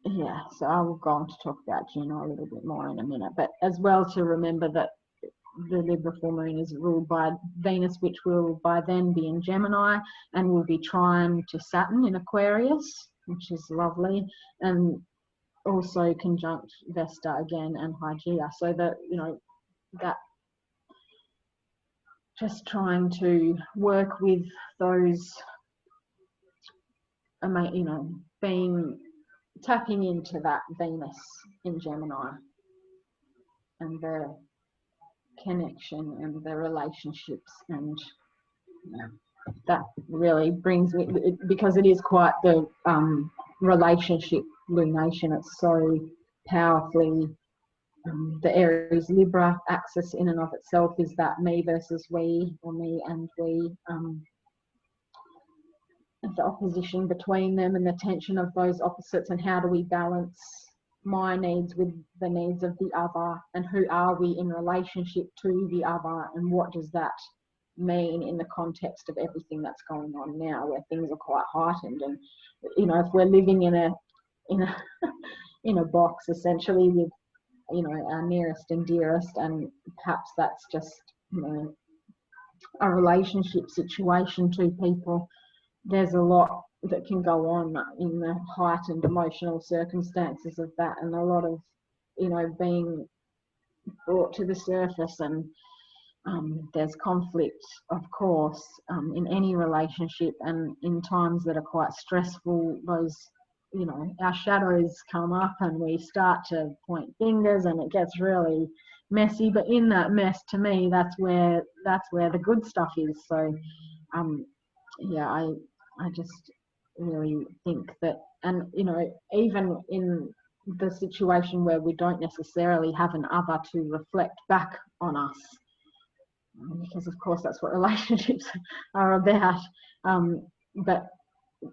yeah, so I will go on to talk about Juno a little bit more in a minute, but as well to remember that the Libra full moon is ruled by Venus, which will by then be in Gemini and will be trine to Saturn in Aquarius, which is lovely, and also conjunct Vesta again and Hygeia. So that, you know, that just trying to work with those, you know, tapping into that Venus in Gemini and the connection and the relationships, and you know, that really brings me, because it is quite the relationship lunation. It's so powerfully the Aries Libra axis in and of itself is that me versus we, or me and we, the opposition between them and the tension of those opposites, and how do we balance my needs with the needs of the other, and who are we in relationship to the other, and what does that mean in the context of everything that's going on now, where things are quite heightened. And you know, if we're living in a in a box essentially with, you know, our nearest and dearest, and perhaps that's just, you know, a relationship situation, two people, there's a lot that can go on in the heightened emotional circumstances of that, and a lot of, you know, being brought to the surface. And there's conflict, of course, in any relationship, and in times that are quite stressful, those, you know, our shadows come up and we start to point fingers and it gets really messy. But in that mess, to me, that's where the good stuff is. So yeah, I just really think that, and you know, even in the situation where we don't necessarily have an other to reflect back on us, because of course that's what relationships are about, but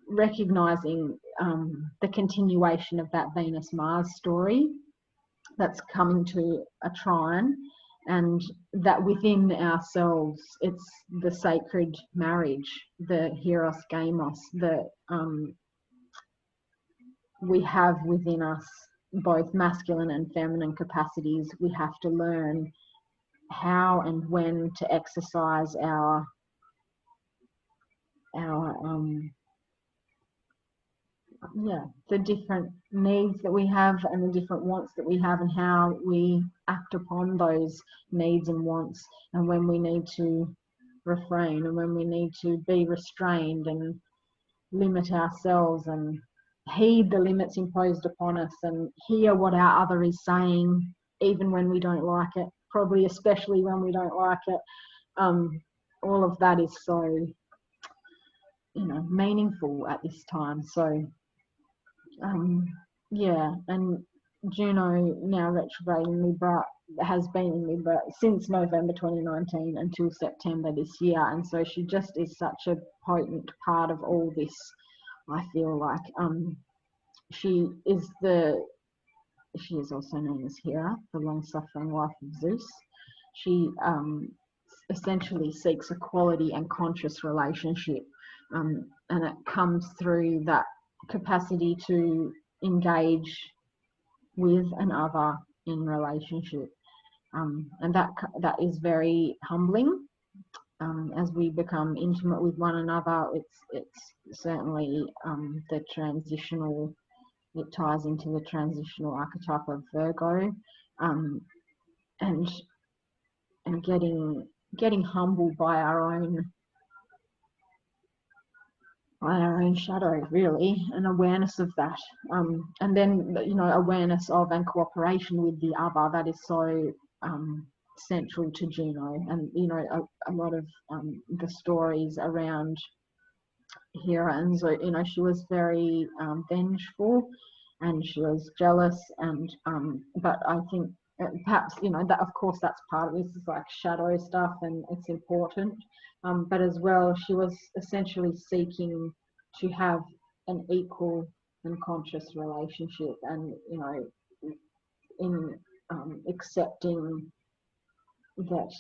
recognizing the continuation of that Venus-Mars story that's coming to a trine, and that within ourselves it's the sacred marriage, the hieros gamos, the we have within us both masculine and feminine capacities. We have to learn how and when to exercise our the different needs that we have and the different wants that we have, and how we act upon those needs and wants, and when we need to refrain and when we need to be restrained and limit ourselves and heed the limits imposed upon us and hear what our other is saying, even when we don't like it, probably especially when we don't like it. All of that is so meaningful at this time. So yeah, and Juno, now retrograde in Libra, has been in Libra since November 2019 until September this year, and so she just is such a potent part of all this. I feel like she is also known as Hera, the long-suffering wife of Zeus. She essentially seeks a quality and conscious relationship, and it comes through that capacity to engage with another in relationship, and that is very humbling. As we become intimate with one another, it's certainly the transitional. It ties into the transitional archetype of Virgo, and getting humbled by our own shadow, really, and awareness of that, and then awareness of and cooperation with the other. That is so central to Juno, and a lot of the stories around Hera, and so she was very vengeful, and she was jealous, and but I think perhaps that, of course, that's part of this, is like shadow stuff, and it's important, but as well, she was essentially seeking to have an equal and conscious relationship, and in accepting that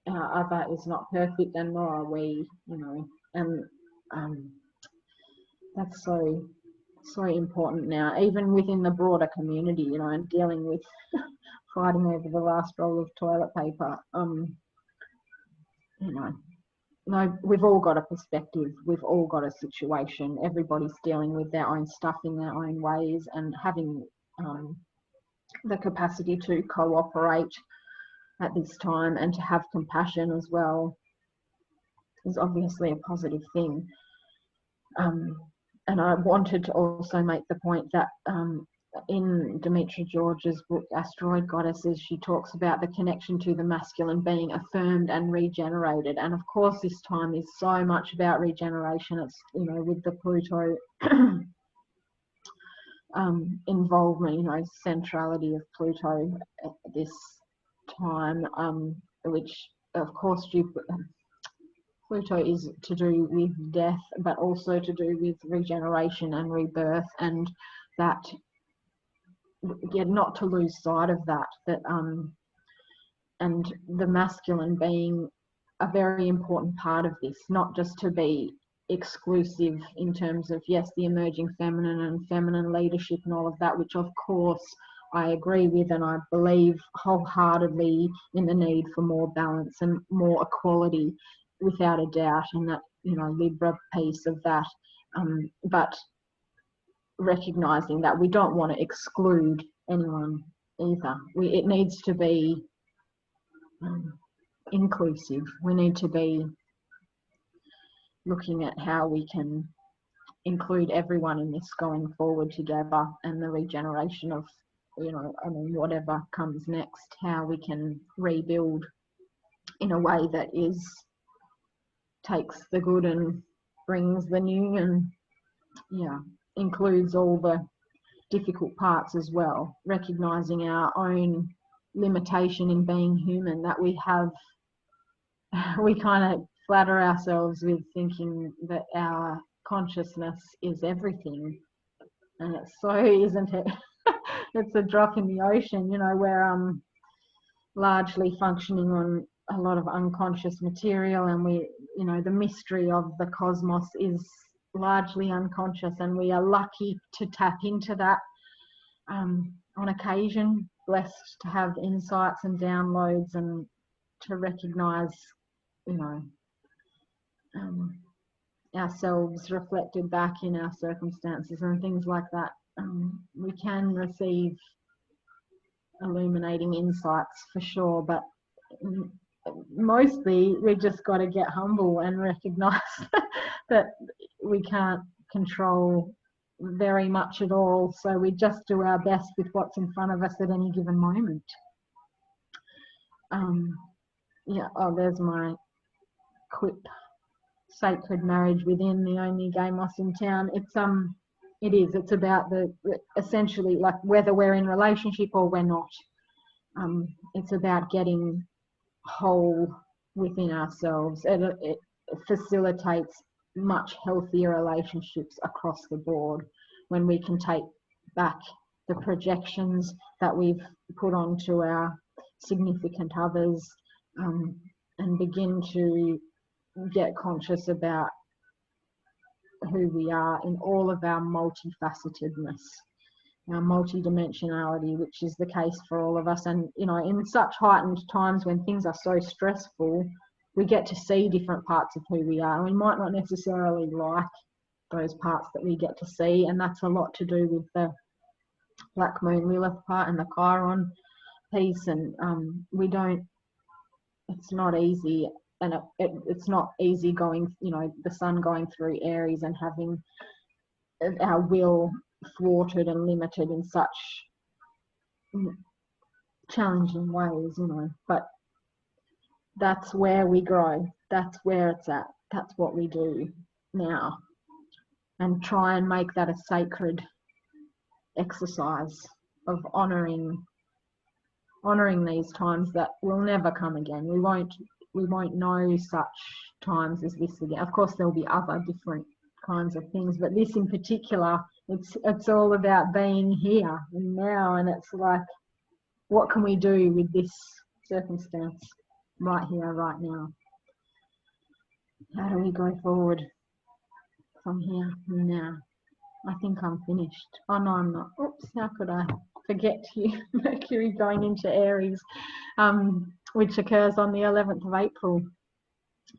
our other is not perfect, and nor are we, and that's so important now, even within the broader community, and dealing with fighting over the last roll of toilet paper. No, we've all got a perspective, we've all got a situation, everybody's dealing with their own stuff in their own ways, and having the capacity to cooperate at this time and to have compassion as well is obviously a positive thing. And I wanted to also make the point that in Demetra George's book, Asteroid Goddesses, she talks about the connection to the masculine being affirmed and regenerated. And of course, this time is so much about regeneration. It's, with the Pluto involvement, centrality of Pluto at this time, which, of course, Pluto is to do with death, but also to do with regeneration and rebirth, and that, not to lose sight of that, and the masculine being a very important part of this, not just to be exclusive in terms of, yes, the emerging feminine and feminine leadership and all of that, which of course I agree with, and I believe wholeheartedly in the need for more balance and more equality, without a doubt, and that Libra piece of that, but recognizing that we don't want to exclude anyone either. It needs to be inclusive. We need to be looking at how we can include everyone in this going forward together, and the regeneration of whatever comes next, how we can rebuild in a way that takes the good and brings the new, and includes all the difficult parts as well, recognizing our own limitation in being human, that we kind of flatter ourselves with thinking that our consciousness is everything, and it's so isn't it. It's a drop in the ocean. We're largely functioning on a lot of unconscious material, and the mystery of the cosmos is largely unconscious, and we are lucky to tap into that on occasion, blessed to have insights and downloads, and to recognize ourselves reflected back in our circumstances and things like that. We can receive illuminating insights for sure, but mostly we just got to get humble and recognize that we can't control very much at all, so we just do our best with what's in front of us at any given moment. There's my quip sacred marriage within, the only gay moss in town. It's about essentially, like, whether we're in relationship or we're not. It's about getting whole within ourselves. It facilitates much healthier relationships across the board when we can take back the projections that we've put onto our significant others, and begin to get conscious about who we are in all of our multifacetedness, our multidimensionality, which is the case for all of us. And, you know, in such heightened times when things are so stressful, we get to see different parts of who we are. We might not necessarily like those parts that we get to see, and that's a lot to do with the Black Moon Lilith part and the Chiron piece. And it's not easy, and it's not easy going, you know, the sun going through Aries and having our will thwarted and limited in such challenging ways, you know. But that's where we grow. That's where it's at. That's what we do now, and try and make that a sacred exercise of honouring these times that will never come again. We won't know such times as this again. Of course, there'll be other different kinds of things, but this in particular, it's all about being here and now. And it's like, what can we do with this circumstance right here, right now? How do we go forward from here and now? I think I'm finished. Oh no, I'm not. Oops, how could I forget you? Mercury going into Aries, which occurs on the 11th of April,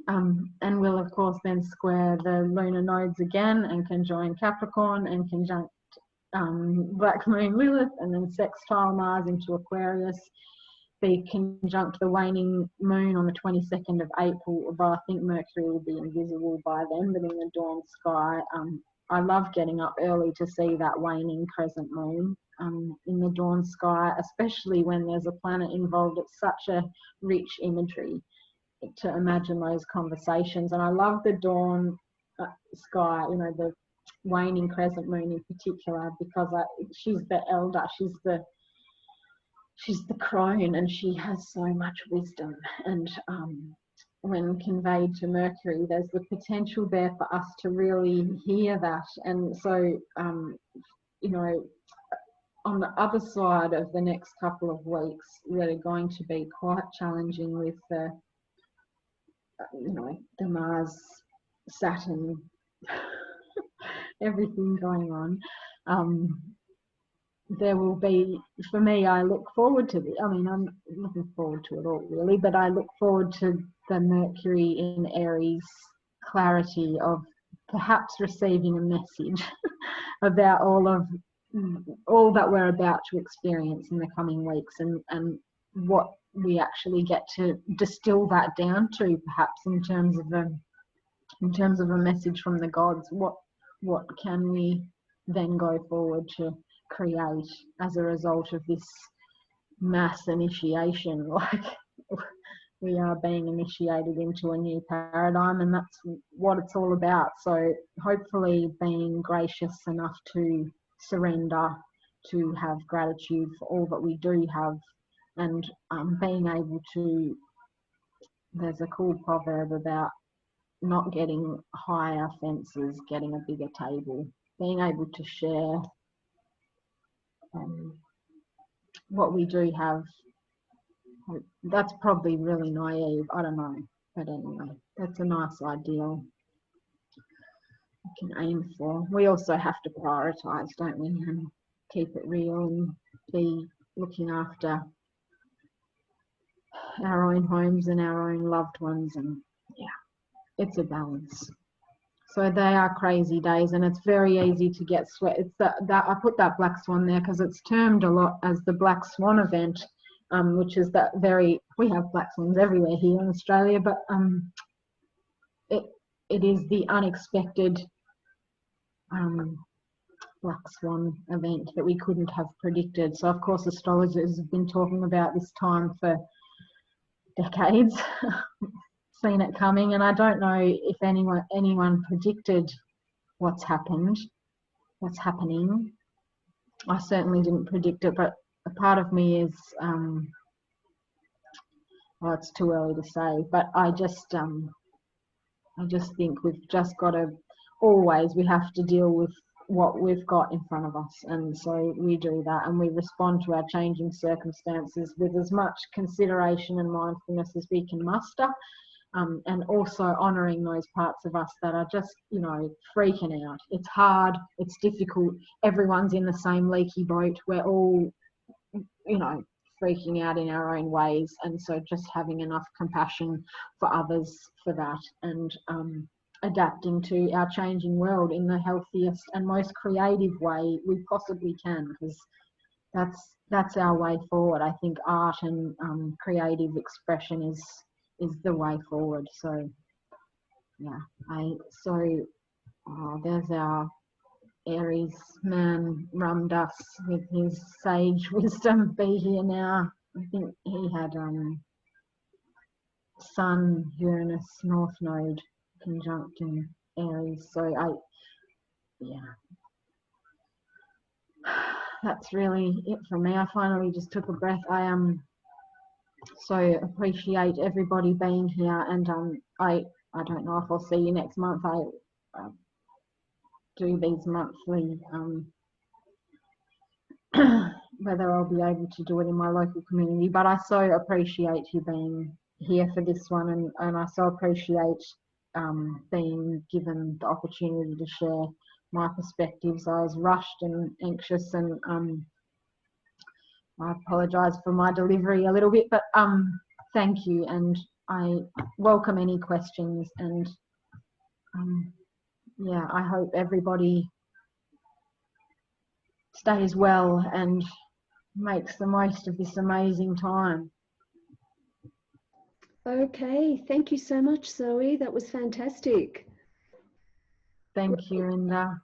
and will of course then square the lunar nodes again, and conjoin Capricorn, and conjunct Black Moon Lilith, and then sextile Mars into Aquarius, be conjunct the waning moon on the 22nd of April, although I think Mercury will be invisible by then, but in the dawn sky. I love getting up early to see that waning crescent moon in the dawn sky, especially when there's a planet involved. It's such a rich imagery to imagine those conversations. And I love the dawn sky, you know, the waning crescent moon in particular, because she's the elder, she's the crone, and she has so much wisdom. And when conveyed to Mercury, there's the potential there for us to really hear that. And so, you know, on the other side of the next couple of weeks, we're going to be quite challenging with the, you know, the Mars, Saturn, everything going on. There will be, for me, I look forward to it. I mean, I'm looking forward to it all really, but I look forward to the Mercury in Aries clarity of perhaps receiving a message about all that we're about to experience in the coming weeks, and what we actually get to distill that down to, perhaps in terms of a message from the gods. What can we then go forward to create as a result of this mass initiation? Like, we are being initiated into a new paradigm, and that's what it's all about. So hopefully being gracious enough to surrender, to have gratitude for all that we do have, and being able to, there's a cool proverb about not getting higher fences, getting a bigger table, being able to share what we do have. That's probably really naive, I don't know, but anyway, that's a nice ideal we can aim for. We also have to prioritise, don't we, and keep it real and be looking after our own homes and our own loved ones. And yeah, it's a balance. So they are crazy days, and it's very easy to get sweat. It's that I put that black swan there because it's termed a lot as the black swan event, which is that we have black swans everywhere here in Australia, but it is the unexpected black swan event that we couldn't have predicted. So of course astrologers have been talking about this time for decades. seen it coming, and I don't know if anyone predicted what's happening. I certainly didn't predict it, but a part of me is, well, it's too early to say, but I just think we've just got to, we have to deal with what we've got in front of us, and so we do that, and we respond to our changing circumstances with as much consideration and mindfulness as we can muster, and also honouring those parts of us that are just, you know, freaking out. It's hard, it's difficult, everyone's in the same leaky boat, we're all, you know, freaking out in our own ways, and so just having enough compassion for others for that, and adapting to our changing world in the healthiest and most creative way we possibly can, because that's our way forward. I think art and creative expression is the way forward. So yeah, there's our Aries man Ramdas with his sage wisdom. Be here now. I think he had Sun, Uranus, North Node conjunct in Aries. So that's really it from me. I finally just took a breath. I so appreciate everybody being here, and I don't know if I'll see you next month. I do these monthly, whether I'll be able to do it in my local community, but I so appreciate you being here for this one, and I so appreciate being given the opportunity to share my perspectives. I was rushed and anxious, and I apologise for my delivery a little bit, but thank you, and I welcome any questions, and yeah, I hope everybody stays well and makes the most of this amazing time. Okay, thank you so much, Zoe. That was fantastic. Thank you, Linda.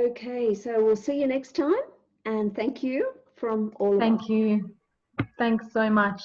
Okay, so we'll see you next time, and thank you from all of us. Thank you. Thanks so much.